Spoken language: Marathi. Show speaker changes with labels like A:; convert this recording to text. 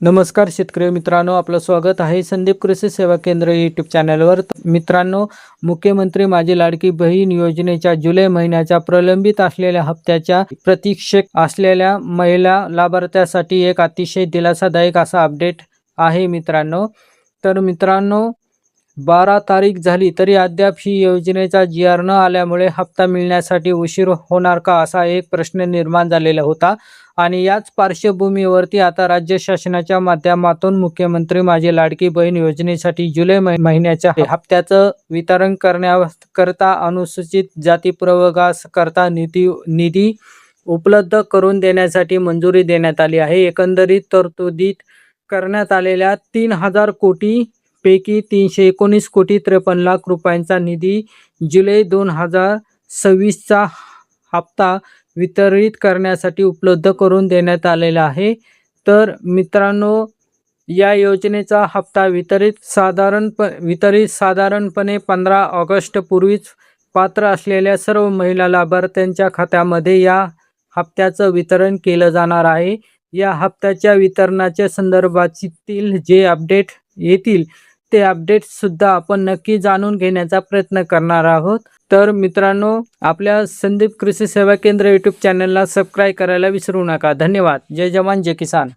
A: नमस्कार शेतकरी मित्रांनो, आपलं स्वागत आहे संदीप कृषी सेवा केंद्र यूट्यूब चॅनलवर। मित्रांनो, मुख्यमंत्री माझी लाडकी बहीण योजनेच्या जुलै महिन्याच्या प्रलंबित असलेल्या हप्त्याच्या प्रतीक्षेत असलेल्या महिला लाभार्थ्यासाठी एक अतिशय दिलासादायक असा अपडेट आहे मित्रांनो। तर मित्रांनो, 12 तारीख झाली तरी अद्याप ही योजनेचा जी.आर. न आल्यामुळे हप्ता मिळण्यासाठी उशीर होणार का, असा एक प्रश्न निर्माण झालेला होता। आणि याच पार्श्वभूमीवरती आता राज्य शासनाच्या माध्यमातून मुख्यमंत्री माझी लाडकी बहीण योजनेसाठी जुलै महिन्याच्या हप्त्याचं वितरण करण्याकरता अनुसूचित जाती प्रवर्गाकरता निधी उपलब्ध करून देण्यासाठी मंजुरी देण्यात आली आहे। एकंदरीत तरतुदीत करण्यात आलेल्या 3000 कोटी पैकी 319 कोटी 53 लाख रुपयांचा निधी जुलै 2026चा हप्ता वितरित करण्यासाठी उपलब्ध करून देण्यात आलेला आहे। तर मित्रांनो, या योजनेचा हप्ता वितरित साधारणपणे 15 ऑगस्ट पूर्वीच पात्र असलेल्या सर्व महिला लाभार्थ्यांच्या खात्यामध्ये या हप्त्याचं वितरण केलं जाणार आहे। या हप्त्याच्या वितरणाच्या संदर्भातील जे अपडेट येतील ते अपडेट सुद्धा आपण नक्की जाणून घेण्याचा प्रयत्न करणार आहोत। तर मित्रांनो, आपल्या संदीप कृषी सेवा केंद्र यूट्यूब चॅनलला सबस्क्राईब करायला विसरू नका। धन्यवाद। जय जवान जय किसान।